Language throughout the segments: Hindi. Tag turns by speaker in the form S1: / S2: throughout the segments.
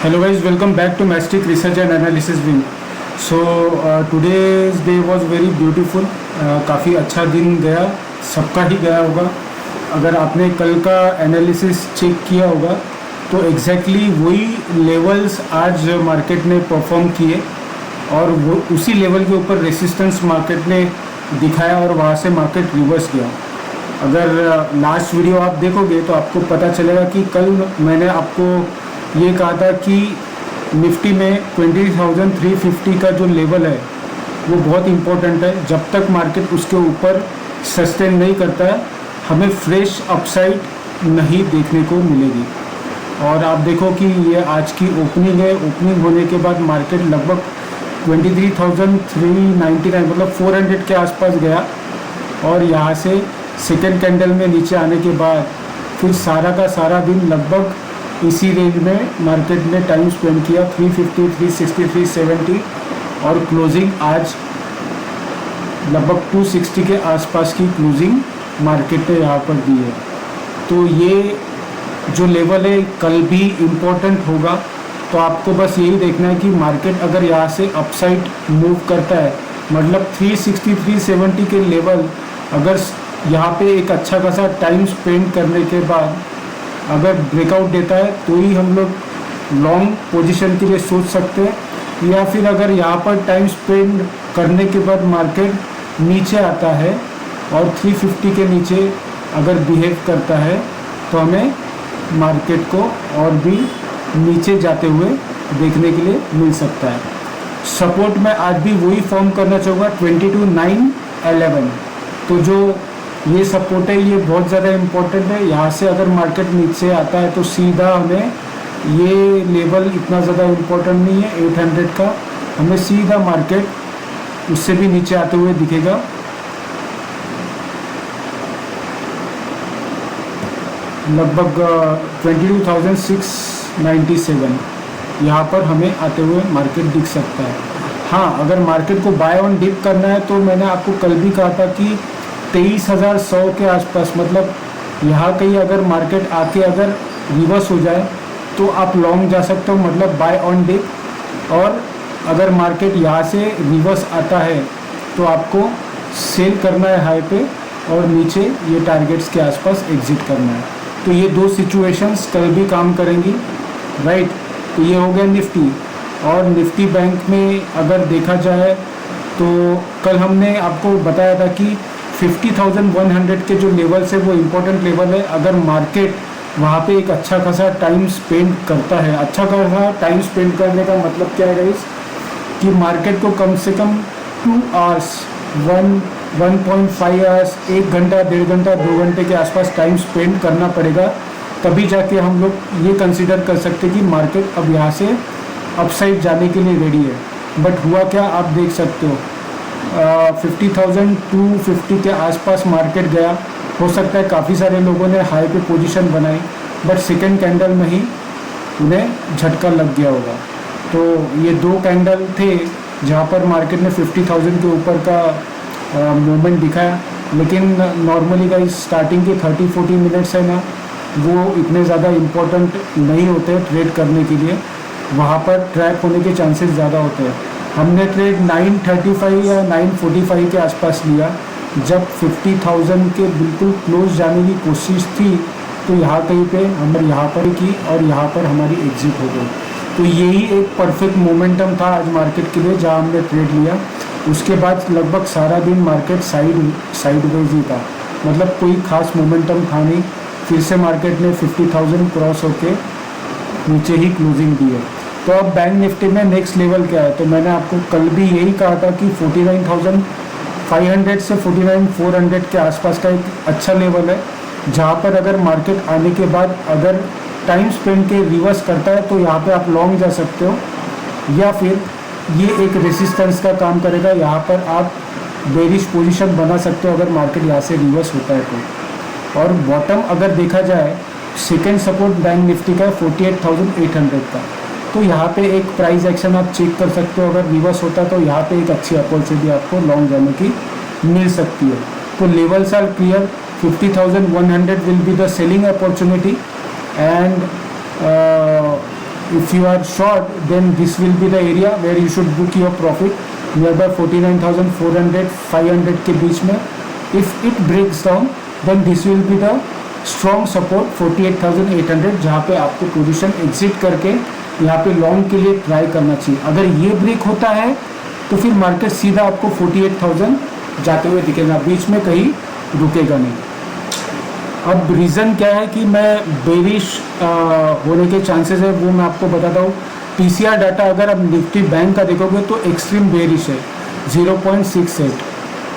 S1: Hello guys, welcome back to Mastic Research and Analysis Wing. So today's day was very beautiful. काफ़ी अच्छा दिन गया, सबका ही गया होगा. अगर आपने कल का एनालिसिस चेक किया होगा तो एग्जैक्टली वही लेवल्स आज मार्केट ने परफॉर्म किए और वो उसी लेवल के ऊपर रेसिस्टेंस मार्केट ने दिखाया और वहाँ से मार्केट रिवर्स गया. अगर लास्ट वीडियो आप देखोगे तो आपको पता चलेगा कि कल मैंने आपको ये कहा था कि निफ्टी में 20,350 का जो लेवल है वो बहुत इम्पोर्टेंट है. जब तक मार्केट उसके ऊपर सस्टेन नहीं करता है हमें फ्रेश अपसाइड नहीं देखने को मिलेगी. और आप देखो कि ये आज की ओपनिंग है. ओपनिंग होने के बाद मार्केट लगभग 23,399 मतलब 400 के आसपास गया और यहाँ से सेकेंड कैंडल में नीचे आने के बाद फिर सारा का सारा दिन लगभग इसी रेंज में मार्केट ने टाइम स्पेंड किया. 350, 360, 370 और क्लोजिंग आज लगभग 260 के आसपास की क्लोजिंग मार्केट ने यहाँ पर दी है. तो ये जो लेवल है कल भी इम्पोर्टेंट होगा. तो आपको बस यही देखना है कि मार्केट अगर यहाँ से अपसाइड मूव करता है मतलब 360, 370 के लेवल अगर यहाँ पे एक अच्छा खासा टाइम स्पेंड करने के बाद अगर ब्रेकआउट देता है तो ही हम लोग लॉन्ग पोजीशन के लिए सोच सकते हैं. या फिर अगर यहाँ पर टाइम स्पेंड करने के बाद मार्केट नीचे आता है और 350 के नीचे अगर बिहेव करता है तो हमें मार्केट को और भी नीचे जाते हुए देखने के लिए मिल सकता है. सपोर्ट में आज भी वही फॉर्म करना चाहूँगा 22,911. तो जो ये सपोर्ट है ये बहुत ज़्यादा इम्पोर्टेंट है. यहाँ से अगर मार्केट नीचे आता है तो सीधा हमें ये लेवल इतना ज़्यादा इम्पोर्टेंट नहीं है 800 का. हमें सीधा मार्केट उससे भी नीचे आते हुए दिखेगा. लगभग 22,697 यहाँ पर हमें आते हुए मार्केट दिख सकता है. हाँ, अगर मार्केट को बाय ऑन डिप करना है तो मैंने आपको कल भी कहा था कि 23,100 के आसपास मतलब यहाँ कहीं अगर मार्केट आके अगर रिवर्स हो जाए तो आप लॉन्ग जा सकते हो मतलब बाय ऑन डिप. और अगर मार्केट यहाँ से रिवर्स आता है तो आपको सेल करना है हाई पे और नीचे ये टारगेट्स के आसपास एग्जिट करना है. तो ये दो सिचुएशंस कल भी काम करेंगी, राइट. तो ये हो गया निफ्टी. और निफ्टी बैंक में अगर देखा जाए तो कल हमने आपको बताया था कि 50,100 के जो लेवल्स है वो इम्पोर्टेंट लेवल है. अगर मार्केट वहाँ पे एक अच्छा खासा टाइम स्पेंड करता है, अच्छा खासा टाइम स्पेंड करने का मतलब क्या है गाइस कि मार्केट को कम से कम 2 आवर्स 1.5 आवर्स 1 घंटा 1.5 घंटा 2 घंटे के आसपास टाइम स्पेंड करना पड़ेगा. तभी जाके हम लोग ये कंसिडर कर सकते कि मार्केट अब यहाँ से अपसाइड जाने के लिए रेडी है. बट हुआ क्या आप देख सकते हो 50,250 के आसपास मार्केट गया. हो सकता है काफ़ी सारे लोगों ने हाई पे पोजीशन बनाई बट सेकेंड कैंडल में ही उन्हें झटका लग गया होगा. तो ये दो कैंडल थे जहाँ पर मार्केट ने 50,000 के ऊपर का मूवमेंट दिखाया. लेकिन नॉर्मली का स्टार्टिंग के 30-40 मिनट्स है ना वो इतने ज़्यादा इम्पोर्टेंट नहीं होते ट्रेड करने के लिए. वहाँ पर ट्रैप होने के चांसेस ज़्यादा होते हैं. हमने ट्रेड 935 या 945 के आसपास लिया. जब 50,000 के बिल्कुल क्लोज जाने की कोशिश थी तो यहाँ कहीं पे हमने यहाँ पर की और यहाँ पर हमारी एग्जिट हो गई. तो यही एक परफेक्ट मोमेंटम था आज मार्केट के लिए जहाँ हमने ट्रेड लिया. उसके बाद लगभग सारा दिन मार्केट साइडवेज ही था मतलब कोई खास मोमेंटम था नहीं. फिर से मार्केट ने 50,000 क्रॉस होके नीचे ही क्लोजिंग दी है. तो अब बैंक निफ्टी में नेक्स्ट लेवल क्या है तो मैंने आपको कल भी यही कहा था कि 49,500 से 49,400 के आसपास का एक अच्छा लेवल है जहाँ पर अगर मार्केट आने के बाद अगर टाइम स्पेंड के रिवर्स करता है तो यहाँ पे आप लॉन्ग जा सकते हो या फिर ये एक रेसिस्टेंस का काम करेगा. यहाँ पर आप बेरिश पोजीशन बना सकते हो अगर मार्केट यहाँ से रिवर्स होता है तो. और बॉटम अगर देखा जाए सेकेंड सपोर्ट बैंक निफ्टी का 48,800 का. तो यहाँ पे एक प्राइस एक्शन आप चेक कर सकते हो. अगर रिवर्स होता है तो यहाँ पे एक अच्छी अपॉर्चुनिटी आपको लॉन्ग जाने की मिल सकती है. तो levels are clear. 50,100 will be the selling opportunity and if you are short, then this will be the area where you should book your profit, nearby 49,400 500 के बीच में. If it breaks down, then this will be the strong support 48,800, जहाँ पे आपको पोजीशन एग्जिट करके यहाँ पे लॉन्ग के लिए ट्राई करना चाहिए. अगर ये ब्रेक होता है तो फिर मार्केट सीधा आपको 48,000 जाते हुए दिखेगा, बीच में कहीं रुकेगा नहीं. अब रीज़न क्या है कि मैं बेरिश होने के चांसेस है वो मैं आपको बताता हूँ. पीसीआर डाटा अगर आप निफ्टी बैंक का देखोगे तो एक्सट्रीम बेरिश है 0.68,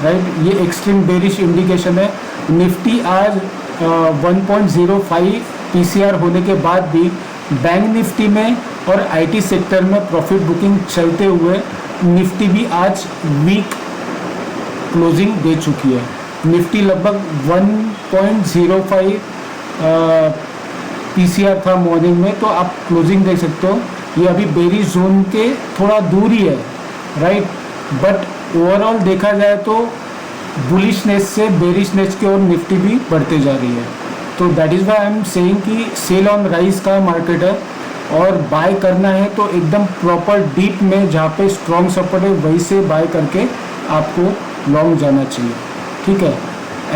S1: राइट. ये एक्सट्रीम बेरिश इंडिकेशन है. निफ्टी आज 1.05 पीसीआर होने के बाद भी बैंक निफ्टी में और आईटी सेक्टर में प्रॉफिट बुकिंग चलते हुए निफ्टी भी आज वीक क्लोजिंग दे चुकी है. निफ्टी लगभग 1.05 पीसीआर था मॉर्निंग में, तो आप क्लोजिंग देख सकते हो. ये अभी बेरिश जोन के थोड़ा दूर ही है, राइट. बट ओवरऑल देखा जाए तो बुलिशनेस से बेरिशनेस की ओर निफ्टी भी बढ़ते जा रही है. तो that is why I am saying कि सेल ऑन राइज का मार्केट है और बाय करना है तो एकदम प्रॉपर डीप में जहाँ पे स्ट्रॉन्ग सपोर्ट है वहीं से बाय करके आपको लॉन्ग जाना चाहिए. ठीक है.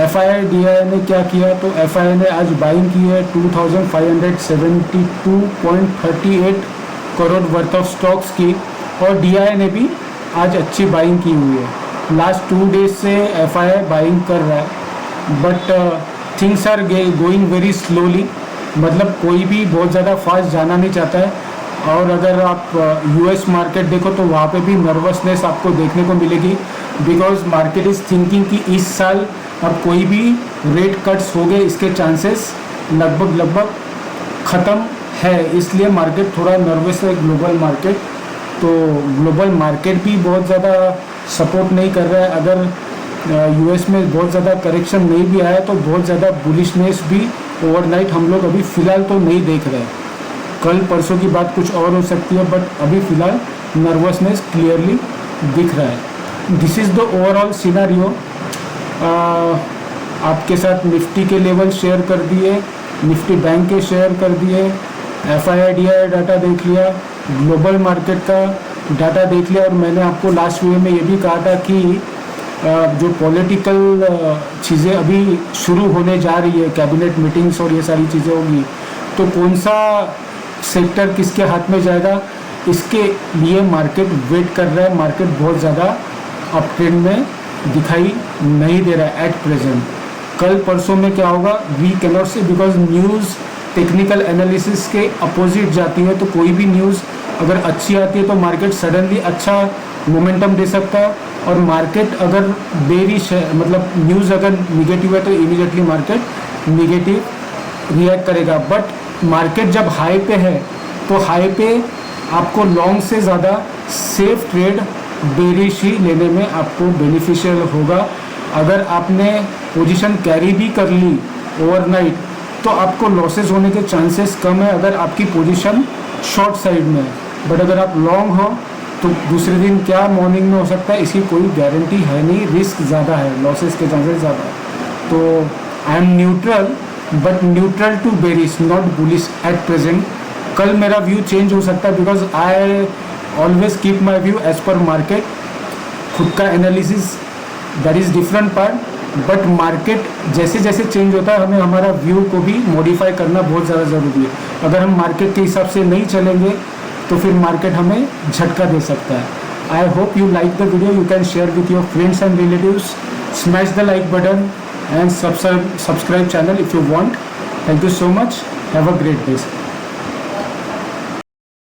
S1: FII-DII ने क्या किया, तो FII ने आज बाइंग की है 2,572.38 करोड़ वर्थ ऑफ स्टॉक्स की, और DII ने भी आज अच्छी बाइंग की हुई है. लास्ट 2 डेज से FII बाइंग कर रहा है, but things are going very slowly. मतलब कोई भी बहुत ज़्यादा फास्ट जाना नहीं चाहता है. और अगर आप US मार्केट देखो तो वहाँ पे भी नर्वसनेस आपको देखने को मिलेगी, बिकॉज मार्केट इज़ थिंकिंग कि इस साल अब कोई भी रेट कट्स हो गए, इसके चांसेस लगभग ख़त्म है. इसलिए मार्केट थोड़ा नर्वस है, ग्लोबल मार्केट. तो ग्लोबल मार्केट भी बहुत ज़्यादा सपोर्ट नहीं कर रहा है. अगर US में बहुत ज़्यादा करेक्शन नहीं भी आया तो बहुत ज़्यादा बुलिशनेस भी ओवरनाइट हम लोग अभी फ़िलहाल तो नहीं देख रहे. कल परसों की बात कुछ और हो सकती है, बट अभी फ़िलहाल नर्वसनेस क्लियरली दिख रहा है. This is the overall scenario. आपके साथ निफ्टी के लेवल शेयर कर दिए, निफ्टी बैंक के शेयर कर दिए, FII-DII डाटा देख लिया, ग्लोबल मार्केट का डाटा देख लिया. और मैंने आपको लास्ट वीडियो में ये भी कहा था कि जो पॉलिटिकल चीज़ें अभी शुरू होने जा रही है, कैबिनेट मीटिंग्स और ये सारी चीज़ें होगी, तो कौन सा सेक्टर किसके हाथ में जाएगा, इसके लिए मार्केट वेट कर रहा है. मार्केट बहुत ज़्यादा अप ट्रेंड में दिखाई नहीं दे रहा है एट प्रेजेंट. कल परसों में क्या होगा we cannot say, because news technical analysis के अपोजिट जाती है. तो कोई भी न्यूज़ अगर अच्छी आती है तो मार्केट सडनली अच्छा मोमेंटम दे सकता है, और मार्केट अगर बेरिश है, मतलब न्यूज़ अगर निगेटिव है तो इमीडिएटली मार्केट निगेटिव रिएक्ट करेगा. बट मार्केट जब हाई पे है तो हाई पे आपको लॉन्ग से ज़्यादा सेफ ट्रेड बेरिश ही लेने में आपको बेनिफिशियल होगा. अगर आपने पोजीशन कैरी भी कर ली ओवरनाइट तो आपको लॉसेस होने के चांसेस कम है अगर आपकी पोजीशन शॉर्ट साइड में है. बट अगर आप लॉन्ग हो तो दूसरे दिन क्या मॉर्निंग में हो सकता है, इसकी कोई गारंटी है नहीं. रिस्क ज़्यादा है, लॉसेस के चांसेस ज़्यादा है. तो I am neutral, but neutral to bearish, not bullish at present. कल मेरा व्यू चेंज हो सकता है, because I always keep my view as per market. खुद का analysis that is different part, but market जैसे जैसे चेंज होता है हमें हमारा व्यू को भी मॉडिफाई करना बहुत ज़्यादा ज़रूरी है. अगर हम मार्केट के हिसाब से नहीं चलेंगे तो फिर मार्केट हमें झटका दे सकता है. I hope you like the video. You can share with your friends and relatives. Smash the like button and subscribe channel if you want. Thank you so much. Have a great day.